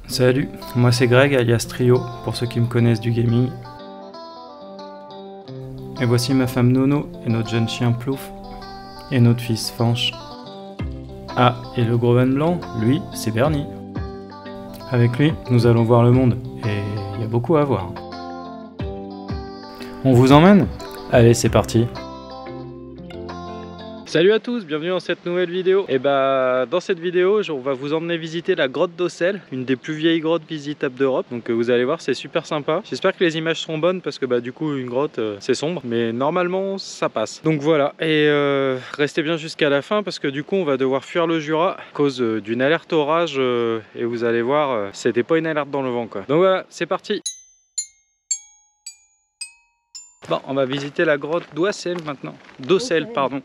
Salut, moi c'est Greg alias Trio, pour ceux qui me connaissent du gaming. Et voici ma femme Nono et notre jeune chien Plouf et notre fils Fanche. Ah, et le gros van blanc, lui, c'est Bernie. Avec lui, nous allons voir le monde, et il y a beaucoup à voir. On vous emmène? Allez, c'est parti. Salut à tous, bienvenue dans cette nouvelle vidéo. Et dans cette vidéo, on va vous emmener visiter la grotte d'Aussel, une des plus vieilles grottes visitables d'Europe. Donc vous allez voir, c'est super sympa. J'espère que les images seront bonnes parce que du coup une grotte c'est sombre, mais normalement ça passe. Donc voilà, et restez bien jusqu'à la fin parce que du coup on va devoir fuir le Jura à cause d'une alerte orage et vous allez voir, c'était pas une alerte dans le vent quoi. Donc voilà, c'est parti. Bon, on va visiter la grotte d'Aussel maintenant. D'Aussel, pardon.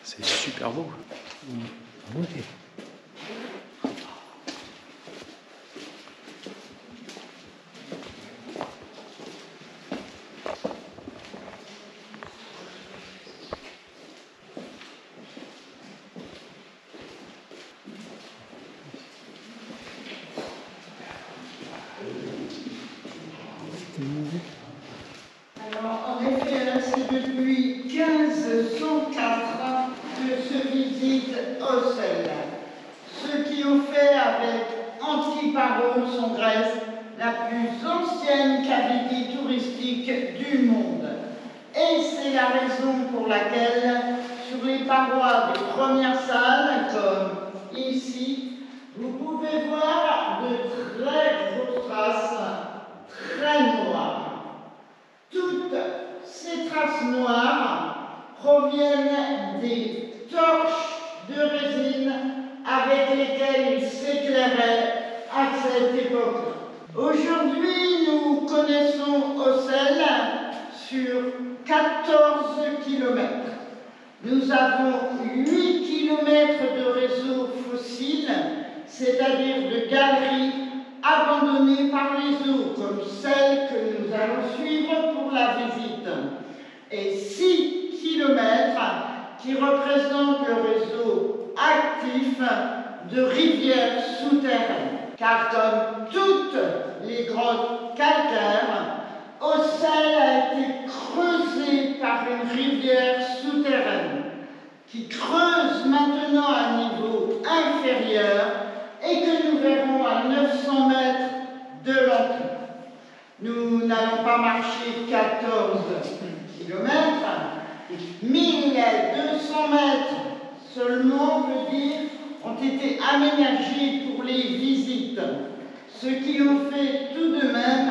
C'est super beau. Okay. Alors, en effet, c'est depuis 1504 que se visite Aussel. Ce qui ont fait avec Antiparos en Grèce la plus ancienne cavité touristique du monde. Et c'est la raison pour laquelle, sur les parois des premières salles, comme ici, vous pouvez voir de très grosses traces très noires. Toutes ces traces noires proviennent des torches de résine avec lesquelles ils s'éclairaient à cette époque. Aujourd'hui, nous connaissons Aussel sur 14 km. Nous avons 8 km de réseau fossile, c'est-à-dire de galeries abandonnées par les eaux, comme celle que nous allons suivre pour la visite, et 6 km qui représentent le réseau actif de rivières souterraines. Car comme toutes les grottes calcaires, Aussel a été creusée par une rivière souterraine qui creuse maintenant à un niveau inférieur et que nous verrons à 900 mètres de l'entrée. Nous n'allons pas marcher 14 km, 1200 mètres seulement, on peut dire, ont été aménagés pour les visites, ce qui ont fait tout de même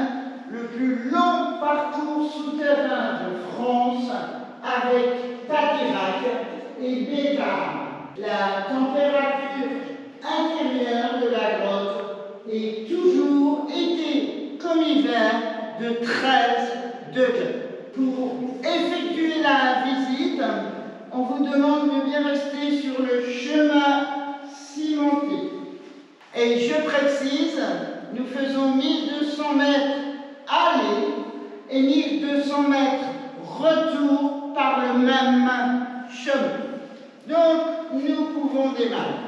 le plus long parcours souterrain de France avec Patirac et Béthard. La température intérieure de la grotte est toujours été, comme hiver, de 13 degrés. Pour effectuer la visite, on vous demande de bien rester sur le chemin cimenté. Et je précise, nous faisons 1200 mètres aller et 1200 mètres retour par le même chemin. Donc, nous pouvons démarrer.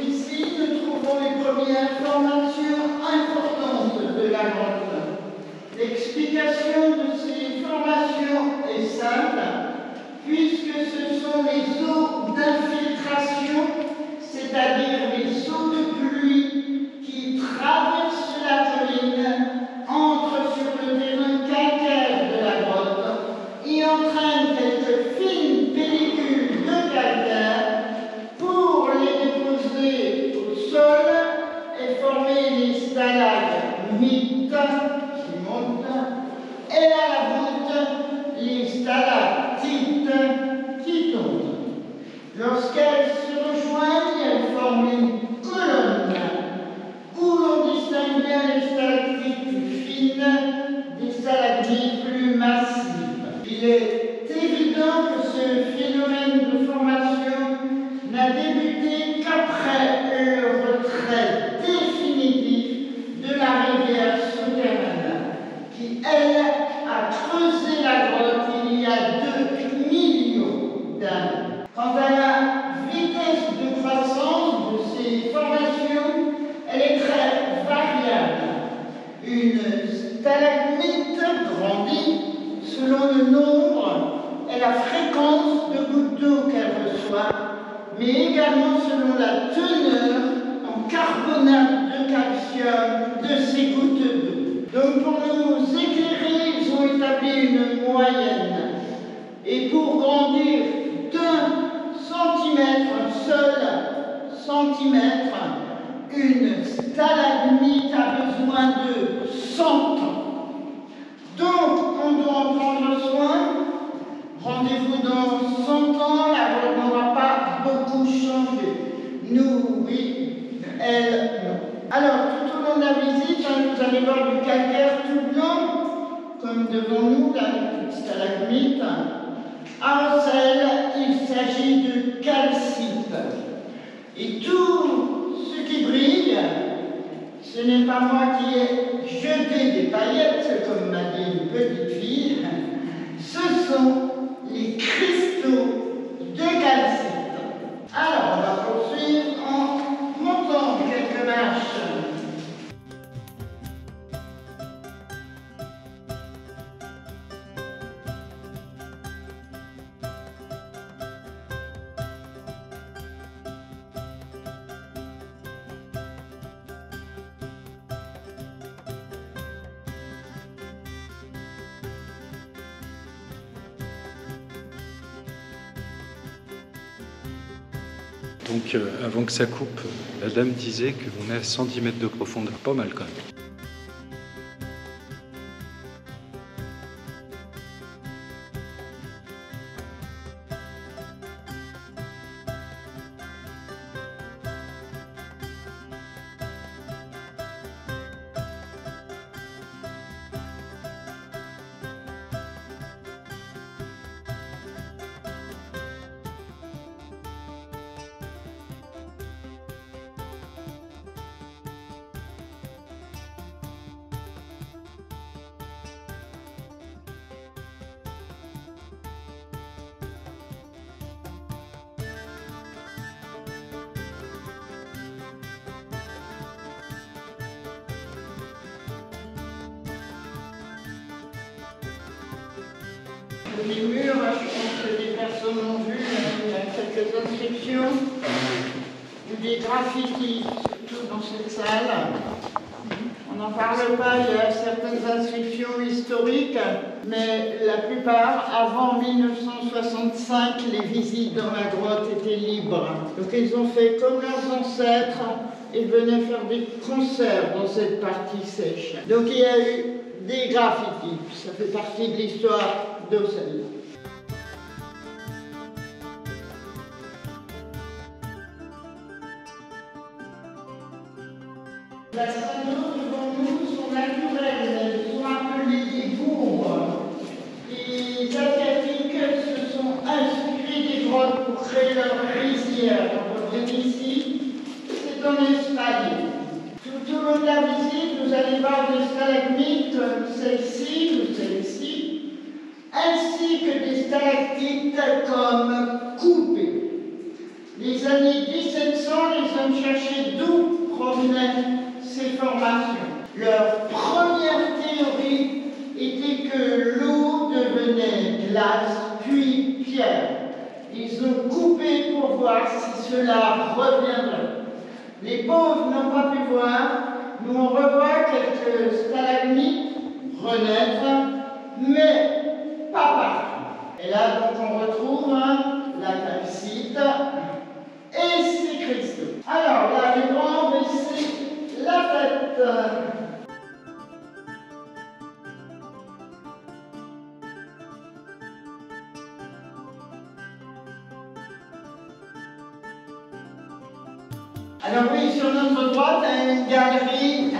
Ici, nous trouvons les premières informations importantes de la grotte. L'explication de ces formations est simple, puisque ce sont les eaux d'infiltration, c'est-à-dire les eaux de pluie qui traversent la colline, entrent sur le terrain calcaire de la grotte et entraînent quelques fines pellicules de calcaire pour les déposer au sol et former les stalagmites qui montent et à la voûte les stalactites qui tombent. Lorsqu'elles se rejoignent, elles forment une colonne où l'on distingue bien les stalactites plus fines des stalagmites plus massives. système de formation n'a débuté qu'après le retrait définitif de la rivière souterraine, qui, elle, a creusé la grotte il y a 2 millions d'années. Quant à la vitesse de croissance de ces formations, elle est très variable. Une stalagmite grandit selon le nombre et la fréquence de gouttes d'eau qu'elle reçoit, mais également selon la teneur en carbonate de calcium de ces gouttes d'eau. Donc pour nous éclairer, ils ont établi une moyenne. Et pour grandir d'1 centimètre, un seul centimètre, une stalagmite a besoin de 100 ans. Donc, on doit en prendre soin. Rendez-vous dans 100 ans, la grotte n'aura pas beaucoup changé. Nous, oui, elle, non. Alors, tout au long de la visite, vous allez voir du calcaire tout blanc, comme devant nous, la petite stalagmite. À Rossel, il s'agit de calcite. Et tout ce qui brille, ce n'est pas moi qui ai jeté des paillettes, comme m'a dit une petite fille, ce sont les cristaux de calcite. Alors, on va poursuivre en montant quelques marches. Donc avant que ça coupe, la dame disait qu'on est à 110 mètres de profondeur, pas mal quand même. Les murs, je pense que des personnes ont vu, il y a quelques inscriptions ou des graffitis, surtout dans cette salle. On n'en parle pas, il y a certaines inscriptions historiques, mais la plupart, avant 1965, les visites dans la grotte étaient libres. Donc ils ont fait comme leurs ancêtres, ils venaient faire des concerts dans cette partie sèche. Donc il y a eu des graffitis, ça fait partie de l'histoire d'Auxelles. La Saint-Denis devant nous sont naturelles, elles sont appelées des bourbes. Les Asiatiques se sont inspirés des grottes pour créer leur rizière. On revient ici, c'est en Espagne. Tout au long de la visite, vous allez voir des stalagmites comme celle-ci ou celle-ci, ainsi que des stalactites comme coupées. Les années 1700, les hommes cherchaient d'où provenaient ces formations. Leur première théorie était que l'eau devenait glace puis pierre. Ils ont coupé pour voir si cela reviendrait. Les pauvres n'ont pas pu voir. Nous on revoit quelques stalagmites renaître, mais pas partout. Et là donc on retrouve la calcite et ses cristaux. Alors là, les grands baisser la tête. Alors oui, sur notre droite, il y a une galerie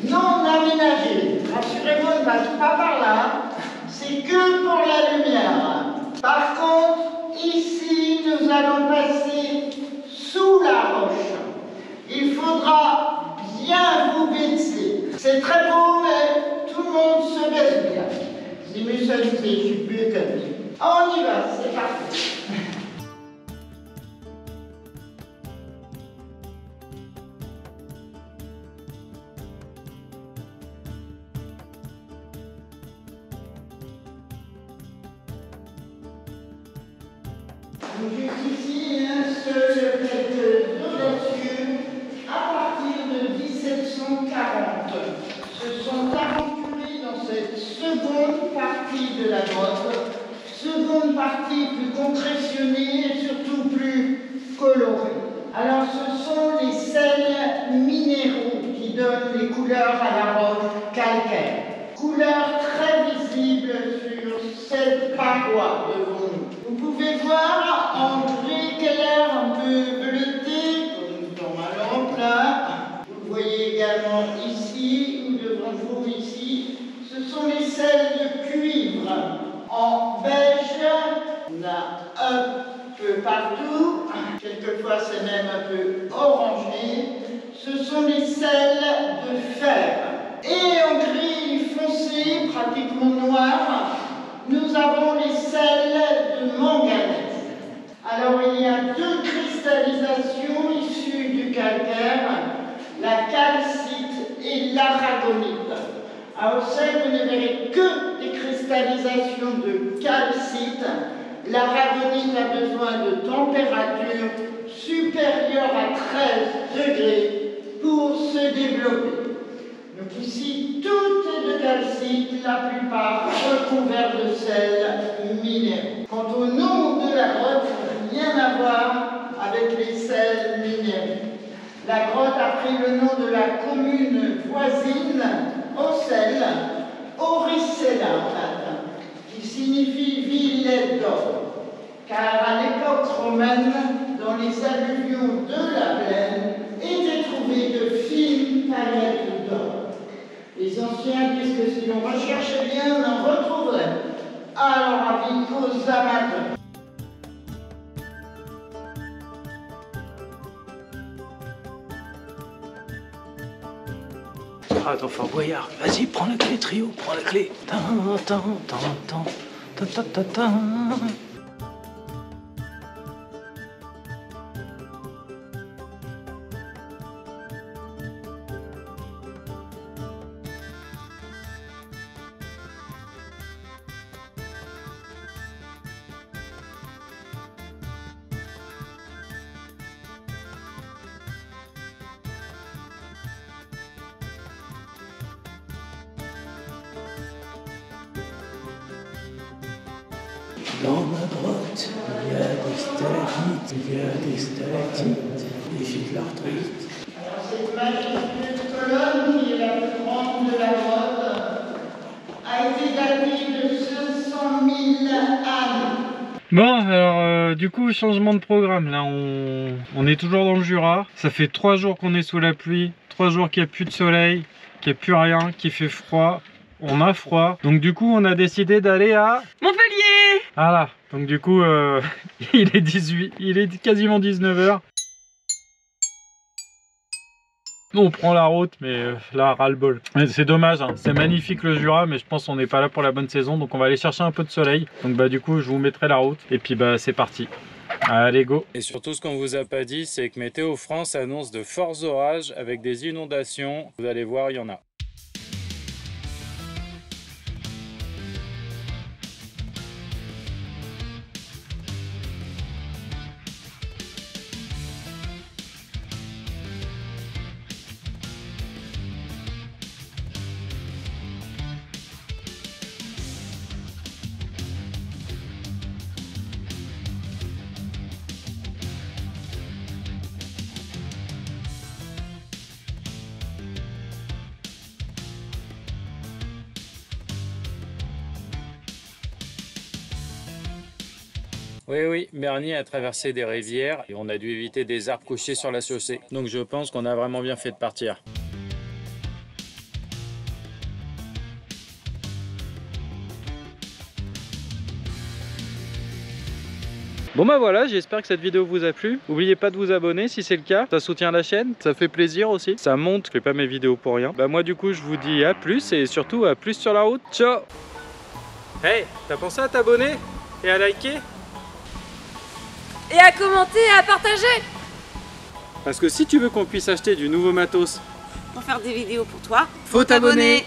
non aménagée. Rassurez-vous, on ne passe pas par là. C'est que pour la lumière. Par contre, ici, mutualiser, je suis plus économique. On y va, c'est parti. Juste ici, un seul quelques audacieux à partir de 1740 se sont aventurés dans cette seconde partie de la grotte, seconde partie plus concrétionnée et surtout plus colorée. Alors ce sont les sels minéraux qui donnent les couleurs à la roche calcaire. Couleurs très visibles sur cette paroi devant nous. Vous pouvez voir en gris clair un peu bleuté, comme dans ma lampe là. Vous le voyez également ici, ou devant vous ici. Ce sont les sels de cuivre en beige. On a un peu partout, quelquefois c'est même un peu orangé. Ce sont les sels de fer. Et en gris foncé, pratiquement noir, nous avons les sels de manganèse. Alors il y a deux cristallisations issues du calcaire, la calcite et l'aragonite. À Auxerre, vous ne verrez que des cristallisations de calcite. L'aragonite a besoin de température supérieure à 13 degrés pour se développer. Donc ici, tout est de calcite, la plupart recouverts de sel minéraux. Quant au nom de la grotte, rien à voir avec les sels minéraux. La grotte a pris le nom de la commune voisine, Auxerre, Auricella en latin, qui signifie ville d'or. Car à l'époque romaine, dans les alluvions de la plaine, étaient trouvées de fines paillettes d'or. Les anciens disent que si on recherchait bien, on en retrouverait. Alors, avis aux amateurs. Attends, faut voyard. Vas-y, prends la clé, trio, prends la clé. Dans ma grotte, il y a des stalagmites, il y a des stalactites, et j'ai de l'arthrite. Alors, cette majestueuse colonne, qui est la plus grande de la grotte, a été datée de 500 000 années. Bon, alors du coup, changement de programme. Là, on est toujours dans le Jura. Ça fait 3 jours qu'on est sous la pluie, 3 jours qu'il n'y a plus de soleil, qu'il n'y a plus rien, qu'il fait froid. On a froid. Donc du coup, on a décidé d'aller à Montpellier. Voilà. Donc du coup, il est quasiment 19 h. On prend la route, mais là, ras-le-bol. C'est dommage, hein. C'est magnifique le Jura, mais je pense qu'on n'est pas là pour la bonne saison. Donc on va aller chercher un peu de soleil. Donc bah du coup, je vous mettrai la route. Et puis bah c'est parti. Allez, go. Et surtout, ce qu'on vous a pas dit, c'est que Météo France annonce de forts orages avec des inondations. Vous allez voir, il y en a. Oui, Bernier a traversé des rivières et on a dû éviter des arbres couchés sur la chaussée. Donc je pense qu'on a vraiment bien fait de partir. Bon bah voilà, j'espère que cette vidéo vous a plu. N'oubliez pas de vous abonner si c'est le cas, ça soutient la chaîne, ça fait plaisir aussi. Ça montre que je fais pas mes vidéos pour rien. Bah moi du coup je vous dis à plus et surtout à plus sur la route. Ciao! Hey, t'as pensé à t'abonner et à liker? Et à commenter et à partager Parce que si tu veux qu'on puisse acheter du nouveau matos, pour faire des vidéos pour toi. faut t'abonner.